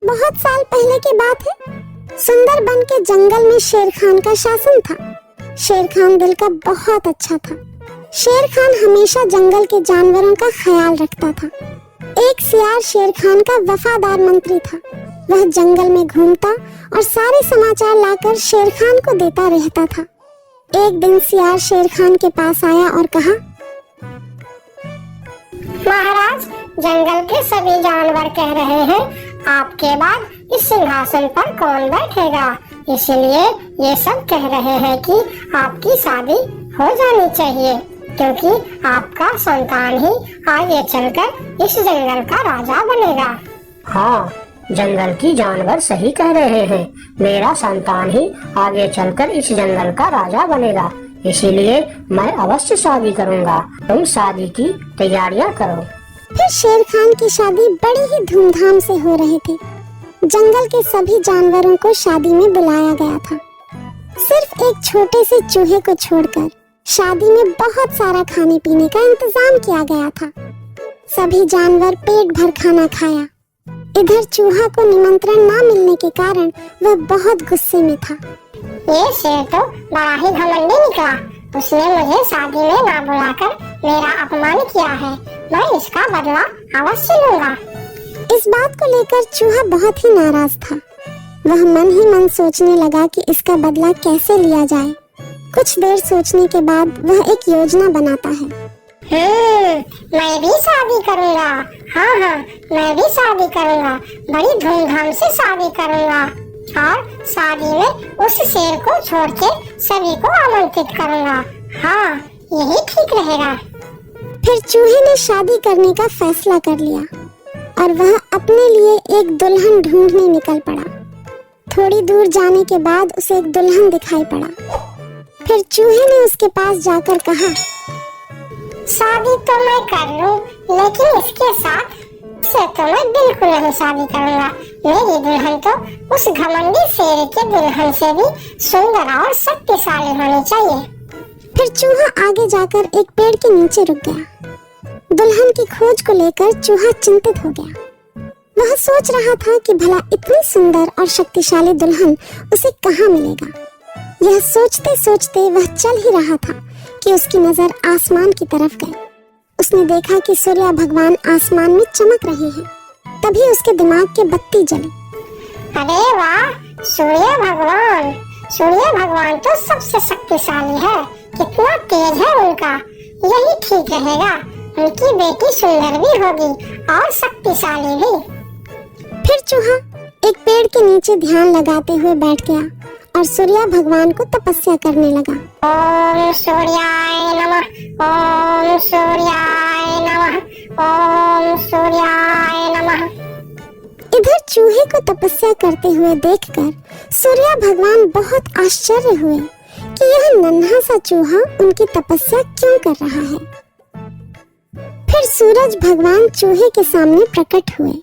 बहुत साल पहले की बात है। सुंदरबन के जंगल में शेर खान का शासन था। शेर खान दिल का बहुत अच्छा था। शेर खान हमेशा जंगल के जानवरों का ख्याल रखता था। एक सियार शेर खान का वफादार मंत्री था। वह जंगल में घूमता और सारे समाचार लाकर शेर खान को देता रहता था। एक दिन सियार शेर खान के पास आया और कहा, महाराज, जंगल के सभी जानवर कह रहे हैं आपके बाद इस सिंहासन पर कौन बैठेगा, इसलिए ये सब कह रहे हैं कि आपकी शादी हो जानी चाहिए, क्योंकि आपका संतान ही आगे चलकर इस जंगल का राजा बनेगा। हाँ, जंगल की जानवर सही कह रहे हैं। मेरा संतान ही आगे चलकर इस जंगल का राजा बनेगा, इसीलिए मैं अवश्य शादी करूंगा। तुम शादी की तैयारियां करो। फिर शेर खान की शादी बड़ी ही धूमधाम से हो रही थी। जंगल के सभी जानवरों को शादी में बुलाया गया था। सिर्फ एक छोटे से चूहे को छोड़कर शादी में बहुत सारा खाने पीने का इंतजाम किया गया था। सभी जानवर पेट भर खाना खाया। इधर चूहा को निमंत्रण न मिलने के कारण वह बहुत गुस्से में था। ये शेर तो बड़ा ही घमंडी निकला। उसने मुझे शादी में ना बुलाकर मेरा अपमान किया है। मैं इसका बदला अवश्य लूंगा। इस बात को लेकर चूहा बहुत ही नाराज था। वह मन ही मन सोचने लगा कि इसका बदला कैसे लिया जाए। कुछ देर सोचने के बाद वह एक योजना बनाता है। मैं भी शादी करूंगा। हाँ, मैं भी शादी करूंगा। बड़ी धूमधाम से शादी करूंगा और शादी में उस शेर को छोड़ के सभी को आमंत्रित करूंगा। हाँ, यही ठीक रहेगा। फिर चूहे ने शादी करने का फैसला कर लिया और वह अपने लिए एक दुल्हन ढूंढने निकल पड़ा। थोड़ी दूर जाने के बाद उसे एक दुल्हन दिखाई पड़ा। फिर चूहे ने उसके पास जाकर कहा, शादी तो मैं कर लूं, लेकिन इसके साथ से तो मैं बिल्कुल नहीं शादी करूंगा। मेरी दुल्हन तो उस घमंडी शेर के दुल्हन से भी सुंदर और शक्तिशाली होनी चाहिए। फिर चूहा आगे जाकर एक पेड़ के नीचे रुक गया। दुल्हन की खोज को लेकर चूहा चिंतित हो गया। वह सोच रहा था कि भला इतनी सुंदर और शक्तिशाली दुल्हन उसे कहाँ मिलेगा। यह सोचते सोचते वह चल ही रहा था कि उसकी नजर आसमान की तरफ गई। उसने देखा कि सूर्य भगवान आसमान में चमक रहे हैं। तभी उसके दिमाग के बत्ती जली। अरे वाह, सूर्य भगवान तो सबसे शक्तिशाली है। कितना तेज है उनका। यही ठीक रहेगा। उनकी बेटी सुंदर भी होगी और शक्तिशाली भी। फिर चूहा एक पेड़ के नीचे ध्यान लगाते हुए बैठ गया और सूर्य भगवान को तपस्या करने लगा। ओम सूर्याय नमः, ओम सूर्याय नमः, ओम सूर्याय नमः। इधर चूहे को तपस्या करते हुए देखकर सूर्य भगवान बहुत आश्चर्य हुए कि यह नन्हा सा चूहा उनकी तपस्या क्यों कर रहा है। फिर सूरज भगवान चूहे के सामने प्रकट हुए।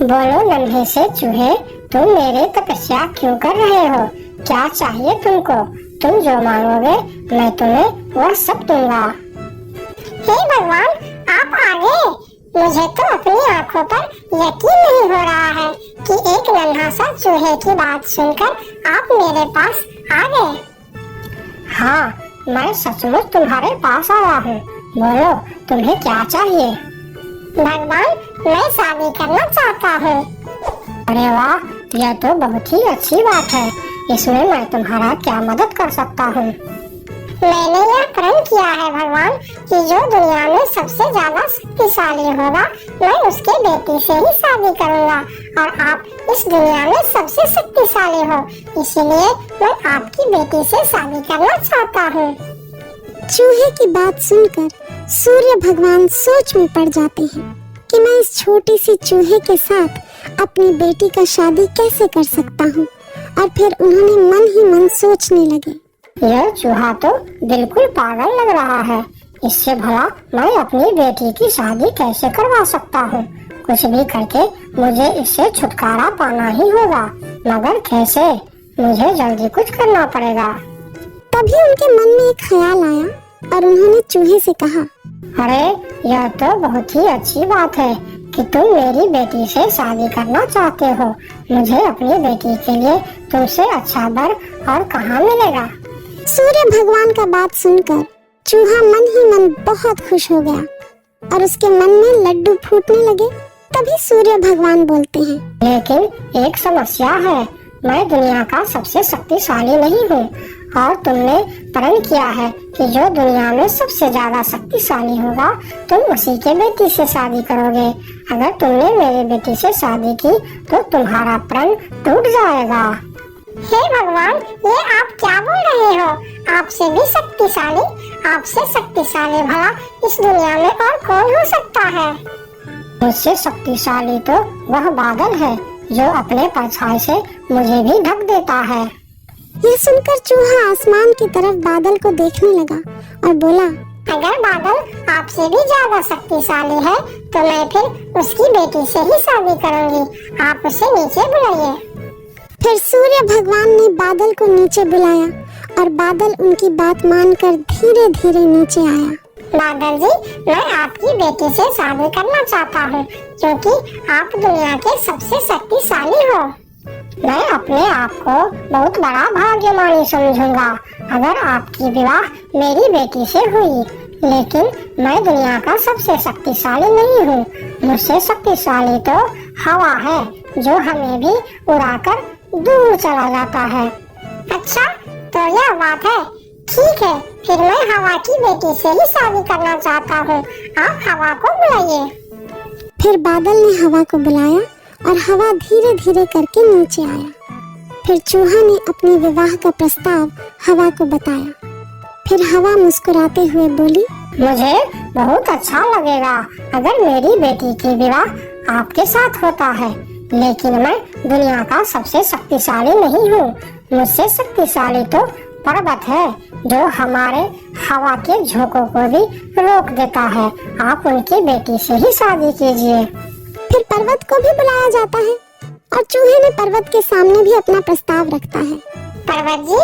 बोलो नन्हे से चूहे, तुम मेरी तपस्या क्यों कर रहे हो? क्या चाहिए तुमको? तुम जो मांगोगे मैं तुम्हें वह सब दूंगा। हे भगवान, आप आ गए। मुझे तो अपनी आंखों पर यकीन नहीं हो रहा है कि एक नन्हा सा चूहे की बात सुनकर आप मेरे पास आ गए। हाँ, मैं सचमुच तुम्हारे पास आया हूँ। बोलो, तुम्हें क्या चाहिए? भगवान, मैं शादी करना चाहता हूँ। अरे वाह, यह तो बहुत ही अच्छी बात है। इसमें मैं तुम्हारा क्या मदद कर सकता हूँ? मैंने यह प्रण किया है भगवान कि जो दुनिया में सबसे ज्यादा शक्तिशाली होगा मैं उसके बेटी से ही शादी करूँगा और आप इस दुनिया में सबसे शक्तिशाली हो, इसीलिए मैं आपकी बेटी से शादी करना चाहता हूँ। चूहे की बात सुनकर सूर्य भगवान सोच में पड़ जाते हैं कि मैं इस छोटी सी चूहे के साथ अपनी बेटी का शादी कैसे कर सकता हूँ। और फिर उन्होंने मन ही मन सोचने लगे, यह चूहा तो बिल्कुल पागल लग रहा है। इससे भला मैं अपनी बेटी की शादी कैसे करवा सकता हूँ? कुछ भी करके मुझे इससे छुटकारा पाना ही होगा, मगर कैसे? मुझे जल्दी कुछ करना पड़ेगा। तभी उनके मन में एक ख्याल आया और उन्होंने चूहे से कहा, अरे, यह तो बहुत ही अच्छी बात है कि तुम मेरी बेटी से शादी करना चाहते हो। मुझे अपनी बेटी के लिए तुमसे अच्छा वर और कहाँ मिलेगा। सूर्य भगवान का बात सुनकर चूहा मन ही मन बहुत खुश हो गया और उसके मन में लड्डू फूटने लगे। तभी सूर्य भगवान बोलते हैं, लेकिन एक समस्या है, मैं दुनिया का सबसे शक्तिशाली नहीं हूँ और तुमने प्रण किया है कि जो दुनिया में सबसे ज्यादा शक्तिशाली होगा तुम उसी के बेटी से शादी करोगे। अगर तुमने मेरी बेटी से शादी की तो तुम्हारा प्रण टूट जाएगा। हे भगवान, ये आप क्या बोल रहे हो? आपसे भी शक्तिशाली, आपसे शक्तिशाली भला इस दुनिया में और कौन हो सकता है? मुझसे शक्तिशाली तो वह बादल है जो अपने परछाई से मुझे भी ढक देता है। यह सुनकर चूहा आसमान की तरफ बादल को देखने लगा और बोला, अगर बादल आपसे भी ज्यादा शक्तिशाली है तो मैं फिर उसकी बेटी से ही शादी करूंगी। आप उसे नीचे बुलाइए। फिर सूर्य भगवान ने बादल को नीचे बुलाया और बादल उनकी बात मानकर धीरे धीरे नीचे आया। बादल जी, मैं आपकी बेटी से शादी करना चाहता हूँ क्योंकि आप दुनिया के सबसे शक्तिशाली हो। मैं अपने आप को बहुत बड़ा भाग्यमानी समझूंगा अगर आपकी विवाह मेरी बेटी से हुई, लेकिन मैं दुनिया का सबसे शक्तिशाली नहीं हूँ। मुझसे शक्तिशाली तो हवा है जो हमें भी उड़ाकर दूर चला जाता है। अच्छा, तो यह बात है। ठीक है, फिर मैं हवा की बेटी से ही शादी करना चाहता हूँ। आप हवा को बुलाइए। फिर बादल ने हवा को बुलाया और हवा धीरे धीरे करके नीचे आया। फिर चूहा ने अपने विवाह का प्रस्ताव हवा को बताया। फिर हवा मुस्कुराते हुए बोली, मुझे बहुत अच्छा लगेगा अगर मेरी बेटी की विवाह आपके साथ होता है, लेकिन मैं दुनिया का सबसे शक्तिशाली नहीं हूँ। मुझसे शक्तिशाली तो पर्वत है जो हमारे हवा के झोंकों को भी रोक देता है। आप उनकी बेटी से ही शादी कीजिए। फिर पर्वत को भी बुलाया जाता है और चूहे ने पर्वत के सामने भी अपना प्रस्ताव रखता है। पर्वत जी,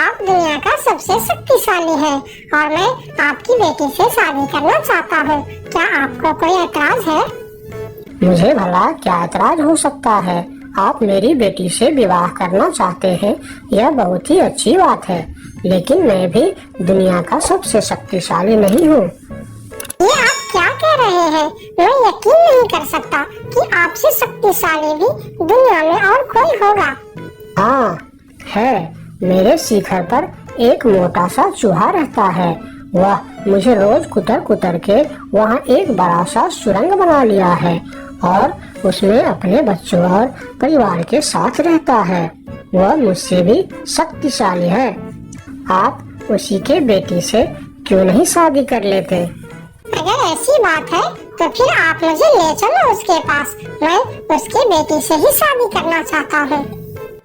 आप दुनिया का सबसे शक्तिशाली है और मैं आपकी बेटी से शादी करना चाहता हूँ। क्या आपको कोई ऐतराज है? मुझे भला क्या ऐतराज हो सकता है? आप मेरी बेटी से विवाह करना चाहते हैं, यह बहुत ही अच्छी बात है, लेकिन मैं भी दुनिया का सबसे शक्तिशाली नहीं हूँ। ये आप क्या कह रहे हैं? मैं यकीन नहीं कर सकता कि आपसे शक्तिशाली भी दुनिया में और कोई होगा। हाँ है, मेरे शिखर पर एक मोटा सा चूहा रहता है। वह मुझे रोज कुतर कुतर के वहाँ एक बड़ा सा सुरंग बना लिया है और उसमें अपने बच्चों और परिवार के साथ रहता है। वह मुझसे भी शक्तिशाली है। आप उसी के बेटी से क्यों नहीं शादी कर लेते? अगर ऐसी बात है तो फिर आप मुझे ले चलो उसके पास। मैं उसकी बेटी से ही शादी करना चाहता हूँ।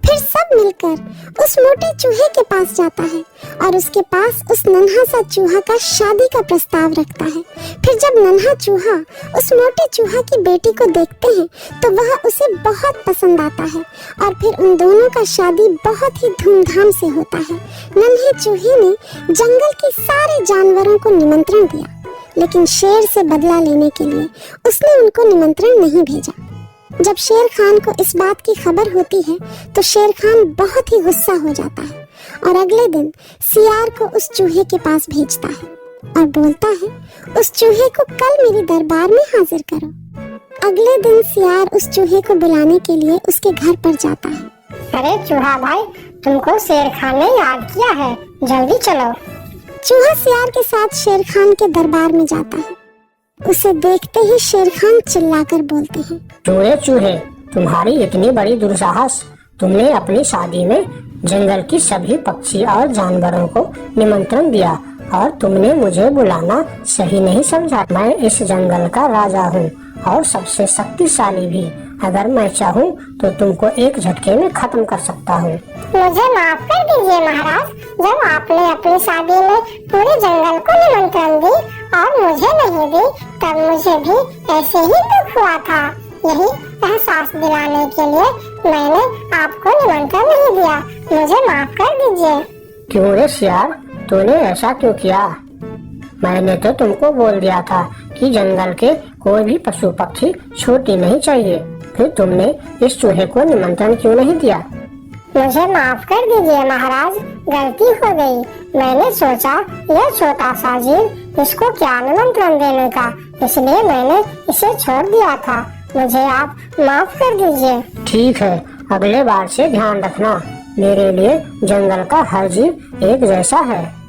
फिर सब मिलकर उस मोटे चूहे के पास जाता है और उसके पास उस नन्हा सा चूहा का शादी का प्रस्ताव रखता है। फिर जब नन्हा चूहा उस मोटे चूहा की बेटी को देखते हैं तो वह उसे बहुत पसंद आता है और फिर उन दोनों का शादी बहुत ही धूमधाम से होता है। नन्हे चूहे ने जंगल के सारे जानवरों को निमंत्रण दिया, लेकिन शेर से बदला लेने के लिए उसने उनको निमंत्रण नहीं भेजा। जब शेर खान को इस बात की खबर होती है तो शेर खान बहुत ही गुस्सा हो जाता है और अगले दिन सियार को उस चूहे के पास भेजता है और बोलता है, उस चूहे को कल मेरे दरबार में हाजिर करो। अगले दिन सियार उस चूहे को बुलाने के लिए उसके घर पर जाता है। अरे चूहा भाई, तुमको शेर खान ने याद किया है, जल्दी चलो। चूहा सियार के साथ शेर खान के दरबार में जाता है। उसे देखते ही शेर खान चिल्लाकर बोलते हैं, चूहे चूहे, तुम्हारी इतनी बड़ी दुस्साहस! तुमने अपनी शादी में जंगल की सभी पक्षी और जानवरों को निमंत्रण दिया और तुमने मुझे बुलाना सही नहीं समझा। मैं इस जंगल का राजा हूँ और सबसे शक्तिशाली भी। अगर मैं चाहूँ तो तुमको एक झटके में खत्म कर सकता हूँ। मुझे माफ कर दीजिए महाराज, जब आपने अपनी शादी में पूरे जंगल को निमंत्रण दी और मुझे नहीं दी, तब मुझे भी ऐसे ही दुख हुआ था। यही एहसास दिलाने के लिए मैंने आपको निमंत्रण नहीं दिया। मुझे माफ कर दीजिए। क्यों रे सियार, तूने ऐसा क्यों किया? मैंने तो तुमको बोल दिया था कि जंगल के कोई भी पशु पक्षी छूटनी नहीं चाहिए। फिर तुमने इस चूहे को निमंत्रण क्यों नहीं दिया? मुझे माफ कर दीजिए महाराज, गलती हो गई। मैंने सोचा यह छोटा सा जीव, इसको क्या निमंत्रण देने का, इसलिए मैंने इसे छोड़ दिया था। मुझे आप माफ कर दीजिए। ठीक है, अगले बार से ध्यान रखना। मेरे लिए जंगल का हर जीव एक जैसा है।